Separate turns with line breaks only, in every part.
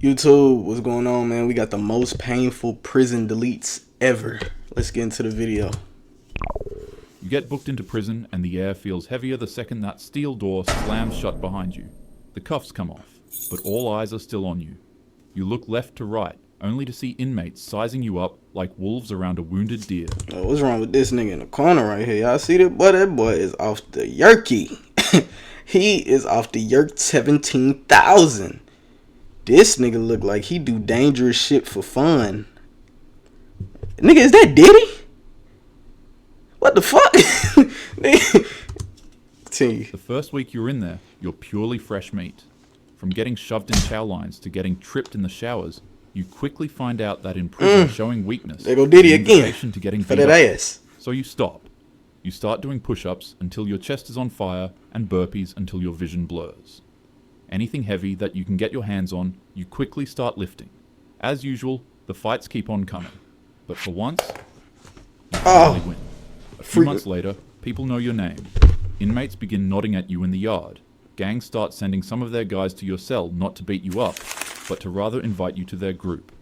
YouTube, what's going on, man? We got the most painful prison deletes ever. Let's get into the video.
You get booked into prison and the air feels heavier the second that steel door slams shut behind you. The cuffs come off, but all eyes are still on you. You look left to right, only to see inmates sizing you up like wolves around a wounded deer.
Oh, what's wrong with this nigga in the corner right here? Y'all see that boy? That boy is off the yerky. He is off the yerk 17,000. This nigga look like he do dangerous shit for fun. Nigga, is that Diddy? What the fuck? Continue.
The first week you're in there, you're purely fresh meat. From getting shoved in chow lines to getting tripped in the showers, you quickly find out that in prison showing weakness
there go Diddy
is an
again
invitation to getting
for
beat
that
up.
ass.
So you stop. You start doing push-ups until your chest is on fire and burpees until your vision blurs. Anything heavy that you can get your hands on, you quickly start lifting. As usual, the fights keep on coming. But for once, you finally win. A few months later, people know your name. Inmates begin nodding at you in the yard. Gangs start sending some of their guys to your cell not to beat you up, but to rather invite you to their group.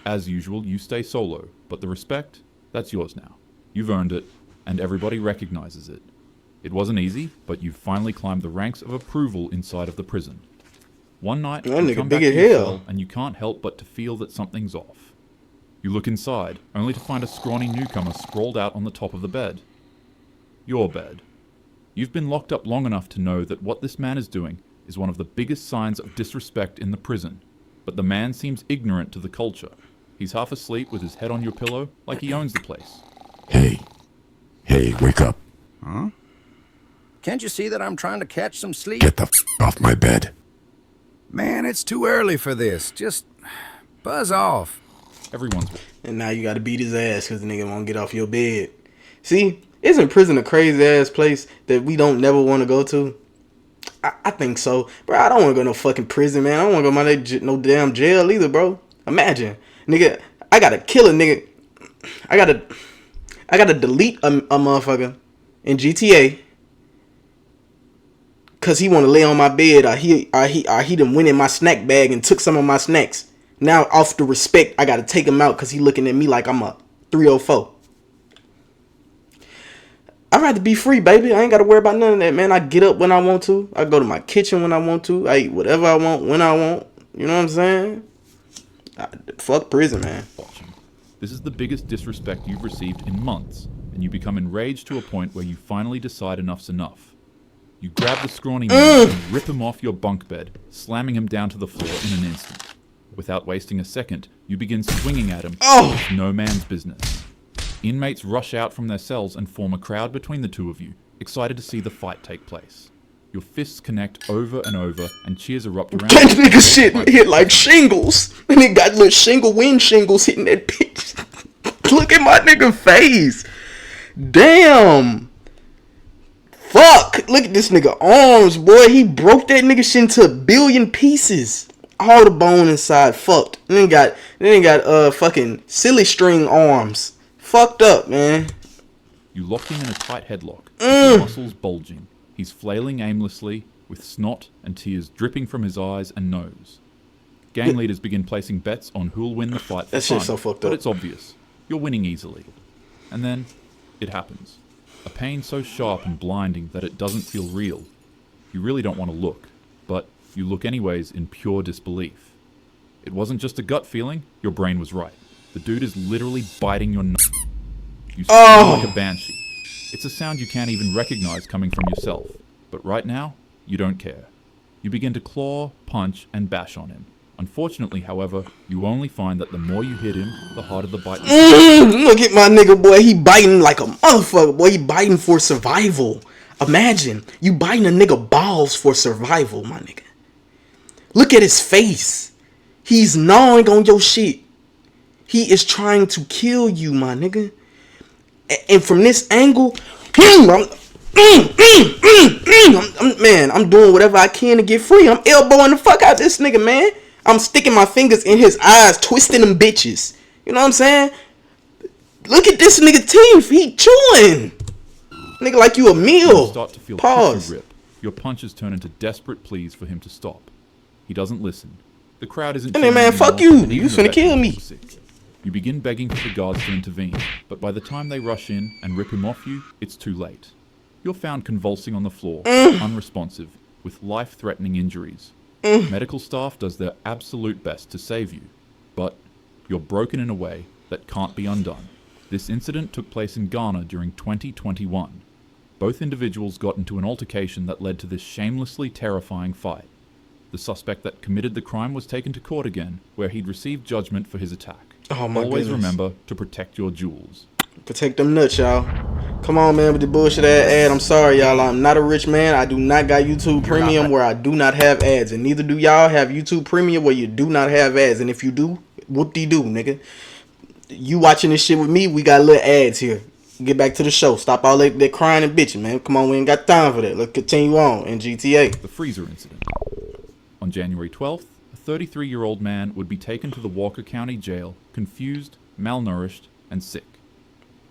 As usual, you stay solo, but the respect, that's yours now. You've earned it, and everybody recognizes it. It wasn't easy, but you've finally climbed the ranks of approval inside of the prison. One night, you come back to your cell, and you can't help but to feel that something's off. You look inside, only to find a scrawny newcomer sprawled out on the top of the bed. Your bed. You've been locked up long enough to know that what this man is doing is one of the biggest signs of disrespect in the prison, but the man seems ignorant to the culture. He's half asleep with his head on your pillow, like he owns the place.
Hey, wake up.
Huh? Can't you see that I'm trying to catch some sleep?
Get the off my bed.
Man, it's too early for this. Just buzz off.
Everyone's...
And now you gotta beat his ass because the nigga won't get off your bed. See, isn't prison a crazy ass place that we don't never want to go to? I think so. Bro, I don't want to go no fucking prison, man. I don't want to go no damn jail either, bro. Imagine. Nigga, I gotta kill a nigga. I gotta delete a motherfucker in GTA cause he wanna lay on my bed or he done went in my snack bag and took some of my snacks. Now off the respect, I gotta take him out cause he looking at me like I'm a 304. I'd rather be free, baby. I ain't gotta worry about none of that, man. I get up when I want to. I go to my kitchen when I want to. I eat whatever I want when I want. You know what I'm saying? Fuck prison, man.
This is the biggest disrespect you've received in months, and you become enraged to a point where you finally decide enough's enough. You grab the scrawny man and rip him off your bunk bed, slamming him down to the floor in an instant. Without wasting a second, you begin swinging at him. It's no man's business. Inmates rush out from their cells and form a crowd between the two of you, excited to see the fight take place. Your fists connect over and over, and cheers erupt around.
That nigga shit hit like shingles. And he got little wind shingles hitting that bitch. Look at my nigga face. Damn. Fuck. Look at this nigga arms, boy. He broke that nigga shit into a billion pieces. All the bone inside fucked. Then got fucking silly string arms. Fucked up, man.
You lock him in a tight headlock, with his muscles bulging. He's flailing aimlessly, with snot and tears dripping from his eyes and nose. Gang leaders begin placing bets on who'll win the fight for
that
fun,
shit's so fucked up.
but it's obvious. You're winning easily. And then, it happens. A pain so sharp and blinding that it doesn't feel real. You really don't want to look, but you look anyways in pure disbelief. It wasn't just a gut feeling, your brain was right. The dude is literally biting your nose. You scream like a banshee. It's a sound you can't even recognize coming from yourself. But right now, you don't care. You begin to claw, punch, and bash on him. Unfortunately, however, you only find that the more you hit him, the harder the bite becomes.
Look at my nigga, boy. He biting like a motherfucker, boy. He biting for survival. Imagine, you biting a nigga balls for survival, my nigga. Look at his face. He's gnawing on your shit. He is trying to kill you, my nigga. And from this angle, man, I'm doing whatever I can to get free. I'm elbowing the fuck out this nigga, man. I'm sticking my fingers in his eyes, twisting them bitches. You know what I'm saying? Look at this nigga teeth. He chewing. Nigga like you a meal.
You start to feel
Pause.
tissue rip. Your punches turn into desperate pleas for him to stop. He doesn't listen. The crowd isn't.
And then, man, fuck you. You finna kill me.
You begin begging for the guards to intervene, but by the time they rush in and rip him off you, it's too late. You're found convulsing on the floor, unresponsive, with life-threatening injuries. Medical staff does their absolute best to save you, but you're broken in a way that can't be undone. This incident took place in Ghana during 2021. Both individuals got into an altercation that led to this shamelessly terrifying fight. The suspect that committed the crime was taken to court again, where he'd received judgment for his attack.
Oh my
Always
goodness.
remember to protect your jewels.
Protect them nuts, y'all. Come on, man, with the bullshit ad. I'm sorry, y'all. I'm not a rich man. I do not got YouTube Premium where I do not have ads. And neither do y'all have YouTube Premium where you do not have ads. And if you do, whoop-de-doo, nigga. You watching this shit with me, we got little ads here. Get back to the show. Stop all that crying and bitching, man. Come on, we ain't got time for that. Let's continue on in GTA.
The freezer incident. On January 12th, a 33-year-old man would be taken to the Walker County Jail, confused, malnourished, and sick.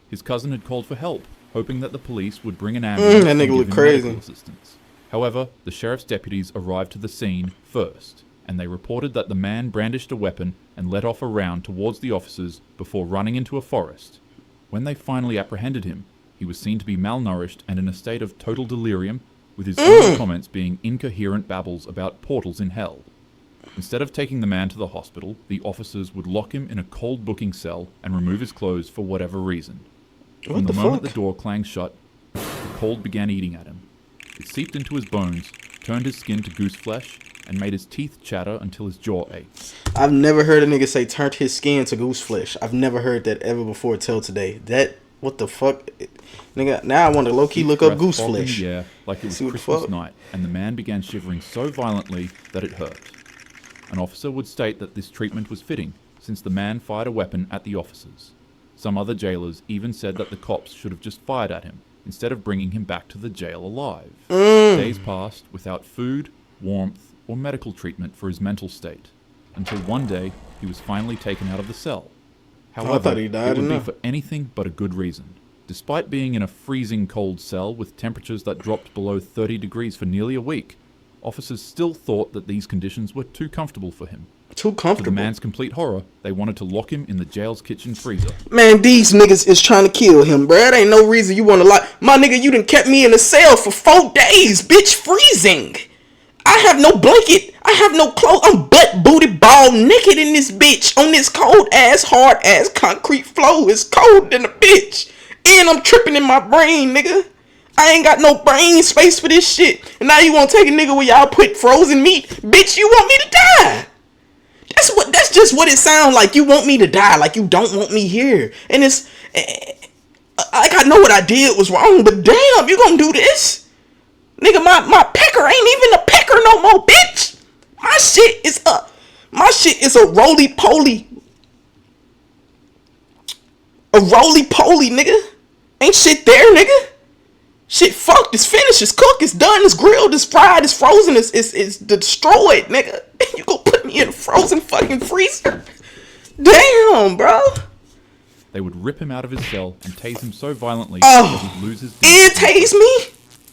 His cousin had called for help, hoping that the police would bring an ambulance
that
and
nigga
give
look
him
crazy.
medical assistance. However, the sheriff's deputies arrived to the scene first, and they reported that the man brandished a weapon and let off a round towards the officers before running into a forest. When they finally apprehended him, he was seen to be malnourished and in a state of total delirium, with his only comments being incoherent babbles about portals in hell. Instead of taking the man to the hospital, the officers would lock him in a cold booking cell and remove his clothes for whatever reason. From the moment the door clanged shut, the cold began eating at him. It seeped into his bones, turned his skin to goose flesh, and made his teeth chatter until his jaw ached.
I've never heard a nigga say turned his skin to goose flesh. I've never heard that ever before till today. That, what the fuck? Nigga, now I want to low-key look up goose flesh.
Yeah, like it was Christmas night, and the man began shivering so violently that it hurt. An officer would state that this treatment was fitting, since the man fired a weapon at the officers. Some other jailers even said that the cops should have just fired at him, instead of bringing him back to the jail alive. Days passed without food, warmth, or medical treatment for his mental state, until one day he was finally taken out of the cell. However, it would be for anything but a good reason. Despite being in a freezing cold cell with temperatures that dropped below 30 degrees for nearly a week, officers still thought that these conditions were too comfortable for him.
Too comfortable?
To the man's complete horror, they wanted to lock him in the jail's kitchen freezer.
Man, these niggas is trying to kill him, bruh. There ain't no reason you want to lock... My nigga, you done kept me in the cell for 4 days, bitch, freezing. I have no blanket. I have no clothes. I'm butt booted, ball naked in this bitch on this cold ass, hard ass concrete floor. It's cold than a bitch. And I'm tripping in my brain, nigga. I ain't got no brain space for this shit. And now you want to take a nigga where y'all put frozen meat? Bitch, you want me to die. That's just what it sounds like. You want me to die, like you don't want me here. And it's like I know what I did was wrong, but damn, you gonna do this? Nigga, my pecker ain't even a pecker no more, bitch. My shit is a roly-poly. A roly-poly, nigga. Ain't shit there, nigga. Shit fucked, it's finished, it's cooked, it's done, it's grilled, it's fried, it's frozen, it's destroyed, nigga. You gonna put me in a frozen fucking freezer? Damn, bro.
They would rip him out of his cell and tase him so violently
that
he'd lose his
and tase me?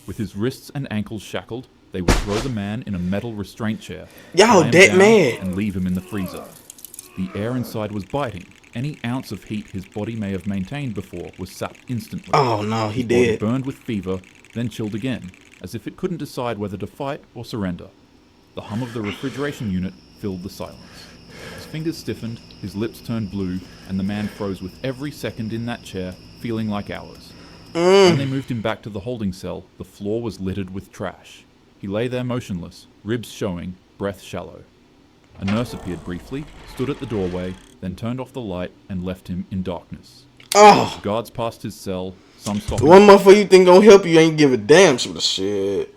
With his wrists and ankles shackled, they would throw the man in a metal restraint chair,
y'all dead mad,
and leave him in the freezer. The air inside was biting. Any ounce of heat his body may have maintained before was sapped instantly.
Oh no, he
his body
dead.
Burned with fever, then chilled again, as if it couldn't decide whether to fight or surrender. The hum of the refrigeration unit filled the silence. His fingers stiffened, his lips turned blue, and the man froze with every second in that chair, feeling like hours. When they moved him back to the holding cell, the floor was littered with trash. He lay there motionless, ribs showing, breath shallow. A nurse appeared briefly, stood at the doorway, then turned off the light and left him in darkness.
Oh.
Guards passed his cell, some stopped.
One motherfucker you think gonna help you ain't give a damn sort of shit.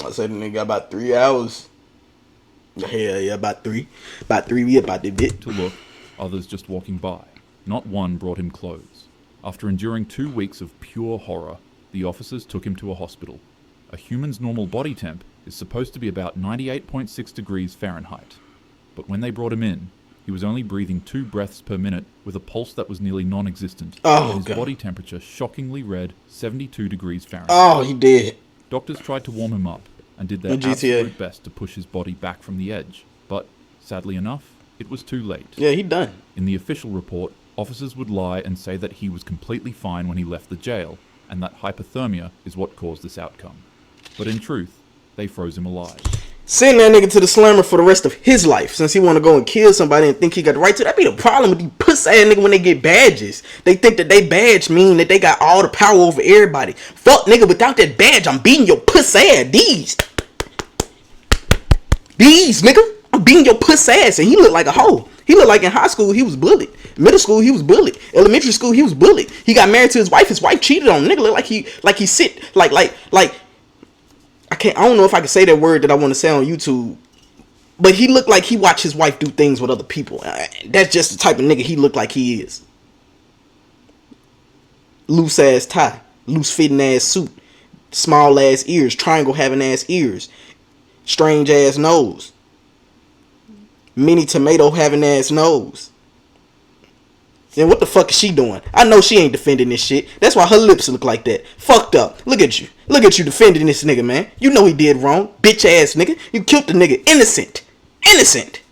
I said the nigga got about 3 hours. Hell yeah, about three. We about to bit.
To look, others just walking by. Not one brought him clothes. After enduring 2 weeks of pure horror, the officers took him to a hospital. A human's normal body temp is supposed to be about 98.6 degrees Fahrenheit. But when they brought him in, he was only breathing 2 breaths per minute with a pulse that was nearly non-existent.
Oh,
his
God.
body temperature shockingly read 72 degrees Fahrenheit.
Oh, he dead.
Doctors tried to warm him up and did their
GTA.
absolute best to push his body back from the edge, but Sadly enough, it was too late.
Yeah, he done.
In the official report, officers would lie and say that he was completely fine when he left the jail, and that hypothermia is what caused this outcome. But in truth, they froze him alive.
Send that nigga to the slammer for the rest of his life, since he want to go and kill somebody and think he got the right to. That be the problem with these puss ass nigga when they get badges. They think that they badge mean that they got all the power over everybody. Fuck nigga, without that badge, I'm beating your puss ass. These nigga, I'm beating your puss ass. And he looked like a hoe. He looked like in high school he was bullied. Middle school he was bullied. Elementary school he was bullied. He got married to his wife. His wife cheated on him. Nigga look like he sit like I don't know if I can say that word that I want to say on YouTube, but he looked like he watched his wife do things with other people. That's just the type of nigga he looked like he is. Loose ass tie, loose fitting ass suit, small ass ears, triangle having ass ears, strange ass nose, mini tomato having ass nose. Then what the fuck is she doing? I know she ain't defending this shit. That's why her lips look like that. Fucked up. Look at you. Look at you defending this nigga, man. You know he did wrong. Bitch ass nigga. You killed the nigga. Innocent. Innocent.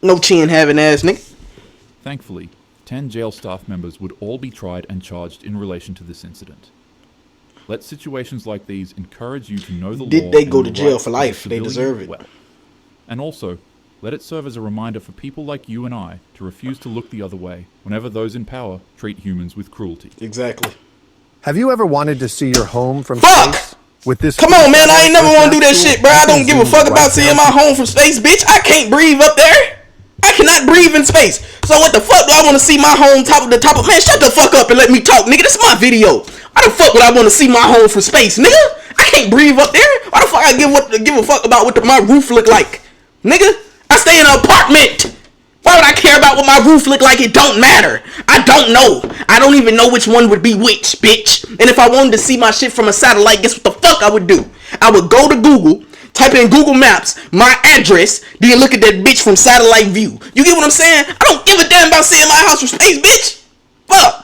No chin having ass nigga.
Thankfully, 10 jail staff members would all be tried and charged in relation to this incident. Let situations like these encourage you to know the law.
Did they go
and
to
your
jail
rights
for
as a
life? They
civilian
deserve it.
well. And also, let it serve as a reminder for people like you and I to refuse to look the other way whenever those in power treat humans with cruelty.
Exactly.
Have you ever wanted to see your home from
Fuck!
space? With this
Come on, man. I ain't never want to do that shit, bro. I don't give a fuck about seeing my home from space, bitch. I can't breathe up there. I cannot breathe in space. So what the fuck do I want to see my home top of the top of? Man, shut the fuck up and let me talk, nigga. This is my video. Why the fuck would I want to see my home from space, nigga? I can't breathe up there. Why the fuck I give a fuck about what my roof look like, nigga? I stay in an apartment. Why would I care about what my roof look like? It don't matter. I don't know. I don't even know which one would be which, bitch. And if I wanted to see my shit from a satellite, guess what the fuck I would do? I would go to Google, type in Google Maps, my address, then look at that bitch from satellite view. You get what I'm saying? I don't give a damn about seeing my house from space, bitch. Fuck.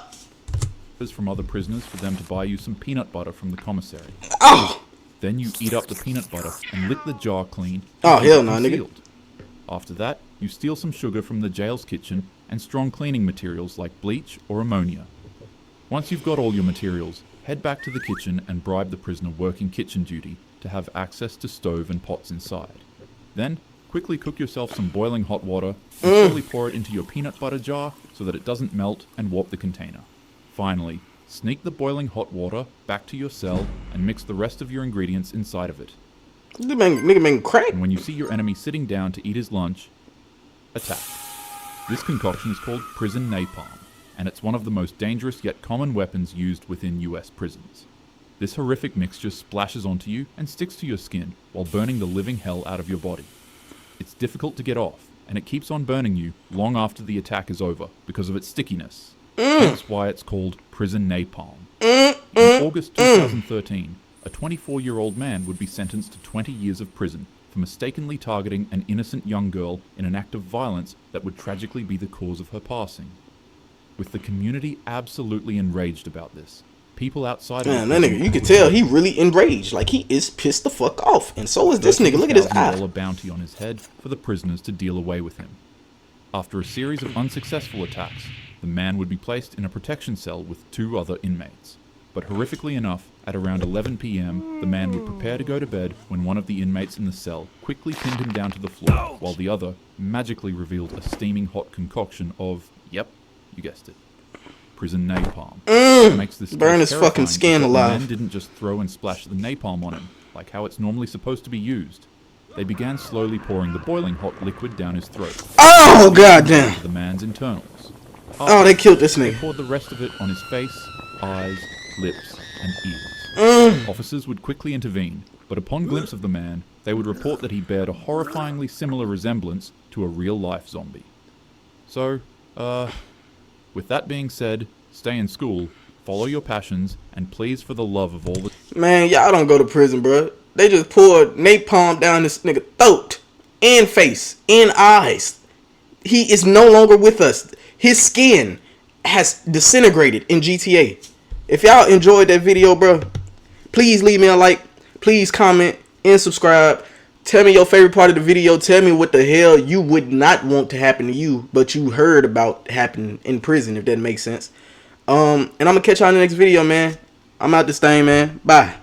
From other prisoners for them to buy you some peanut butter from the commissary.
Oh.
Then you eat up the peanut butter and lick the jar clean.
Oh, hell no, nigga.
After that, you steal some sugar from the jail's kitchen and strong cleaning materials like bleach or ammonia. Once you've got all your materials, head back to the kitchen and bribe the prisoner working kitchen duty to have access to stove and pots inside. Then, quickly cook yourself some boiling hot water and slowly pour it into your peanut butter jar so that it doesn't melt and warp the container. Finally, sneak the boiling hot water back to your cell and mix the rest of your ingredients inside of it.
Nigga man crack.
And when you see your enemy sitting down to eat his lunch, attack. This concoction is called prison napalm, and it's one of the most dangerous yet common weapons used within US prisons. This horrific mixture splashes onto you and sticks to your skin while burning the living hell out of your body. It's difficult to get off, and it keeps on burning you long after the attack is over because of its stickiness. That's why it's called prison napalm. In August 2013, a 24-year-old man would be sentenced to 20 years of prison for mistakenly targeting an innocent young girl in an act of violence that would tragically be the cause of her passing. With the community absolutely enraged about this, people outside of
man, that nigga, you can tell he really enraged. Like, he is pissed the fuck off. And so is this nigga. Look at his eye.
$30,000 bounty on his head for the prisoners to deal away with him. After a series of unsuccessful attacks, the man would be placed in a protection cell with 2 other inmates. But horrifically enough, at around 11 p.m., the man would prepare to go to bed when one of the inmates in the cell quickly pinned him down to the floor, while the other magically revealed a steaming hot concoction of, yep, you guessed it, prison napalm. It makes this
burn his fucking skin alive.
The men didn't just throw and splash the napalm on him, like how it's normally supposed to be used. They began slowly pouring the boiling hot liquid down his throat.
Oh, goddamn.
The man's internals.
Oh, they killed this nigga.
They poured the rest of it on his face, eyes, lips, and ears. Officers would quickly intervene, but upon glimpse of the man, they would report that he bared a horrifyingly similar resemblance to a real-life zombie. So, with that being said, stay in school, follow your passions, and please, for the love of all the...
Man, y'all don't go to prison, bro. They just poured napalm down this nigga throat, and face, and eyes. He is no longer with us. His skin has disintegrated in GTA. If y'all enjoyed that video, bro, please leave me a like. Please comment and subscribe. Tell me your favorite part of the video. Tell me what the hell you would not want to happen to you, but you heard about happening in prison, if that makes sense. And I'm gonna catch y'all in the next video, man. I'm out this thing, man. Bye.